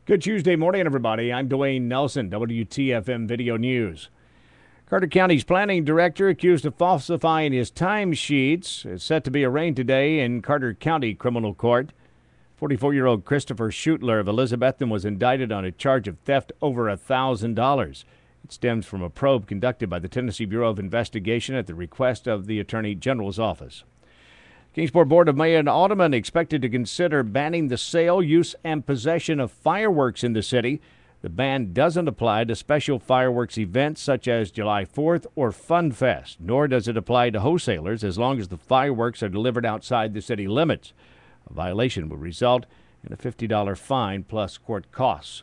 Good Tuesday morning, everybody. I'm Dwayne Nelson, WTFM Video News. Carter County's planning director accused of falsifying his timesheets is set to be arraigned today in Carter County Criminal Court. 44-year-old Christopher Schutler of Elizabethton was indicted on a charge of theft over $1,000. It stems from a probe conducted by the Tennessee Bureau of Investigation at the request of the Attorney General's office. Kingsport Board of Mayor and Aldermen expected to consider banning the sale, use, and possession of fireworks in the city. The ban doesn't apply to special fireworks events such as July 4th or Fun Fest, nor does it apply to wholesalers as long as the fireworks are delivered outside the city limits. A violation would result in a $50 fine plus court costs.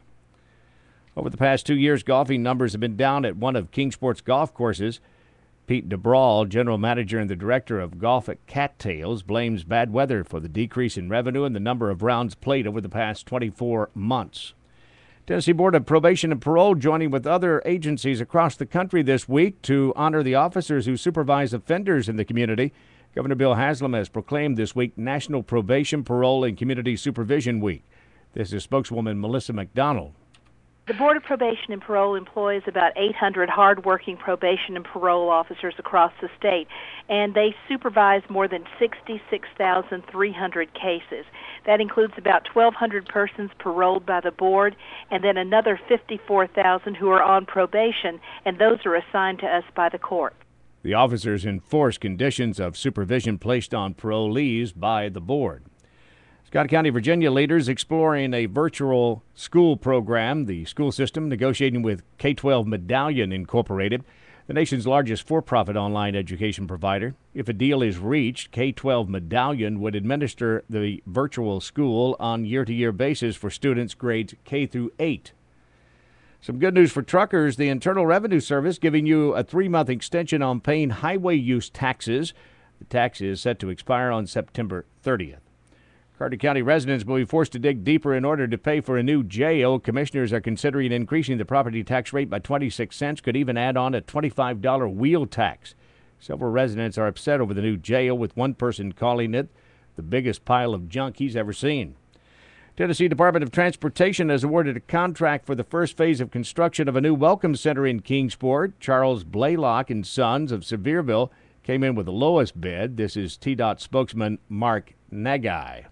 Over the past 2 years, golfing numbers have been down at one of Kingsport's golf courses. Pete DeBrawl, general manager and the director of golf at Cattails, blames bad weather for the decrease in revenue and the number of rounds played over the past 24 months. Tennessee Board of Probation and Parole joining with other agencies across the country this week to honor the officers who supervise offenders in the community. Governor Bill Haslam has proclaimed this week National Probation, Parole, and Community Supervision Week. This is spokeswoman Melissa McDonald. The Board of Probation and Parole employs about 800 hard-working probation and parole officers across the state, and they supervise more than 66,300 cases. That includes about 1,200 persons paroled by the board, and then another 54,000 who are on probation, and those are assigned to us by the court. The officers enforce conditions of supervision placed on parolees by the board. Scott County, Virginia leaders exploring a virtual school program. The school system negotiating with K-12 Medallion Incorporated, the nation's largest for-profit online education provider. If a deal is reached, K-12 Medallion would administer the virtual school on year-to-year basis for students grades K through 8. Some good news for truckers. The Internal Revenue Service giving you a 3-month extension on paying highway use taxes. The tax is set to expire on September 30th. Carter County residents will be forced to dig deeper in order to pay for a new jail. Commissioners are considering increasing the property tax rate by 26 cents, could even add on a $25 wheel tax. Several residents are upset over the new jail, with one person calling it the biggest pile of junk he's ever seen. Tennessee Department of Transportation has awarded a contract for the first phase of construction of a new welcome center in Kingsport. Charles Blaylock and Sons of Sevierville came in with the lowest bid. This is TDOT spokesman Mark Nagai.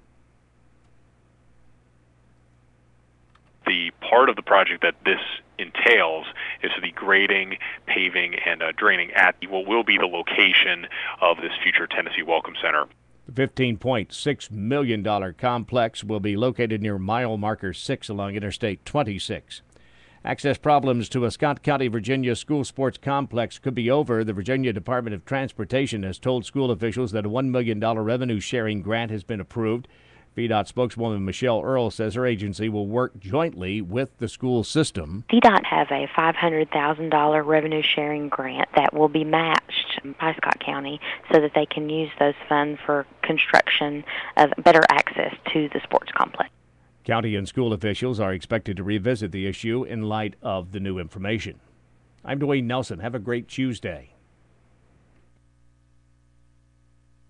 The part of the project that this entails is the grading, paving, and draining at what will be the location of this future Tennessee Welcome Center. The $15.6 million complex will be located near mile marker 6 along Interstate 26. Access problems to a Scott County, Virginia school sports complex could be over. The Virginia Department of Transportation has told school officials that a $1 million revenue-sharing grant has been approved. VDOT spokeswoman Michelle Earl says her agency will work jointly with the school system. VDOT has a $500,000 revenue-sharing grant that will be matched by Scott County so that they can use those funds for construction of better access to the sports complex. County and school officials are expected to revisit the issue in light of the new information. I'm Dwayne Nelson. Have a great Tuesday.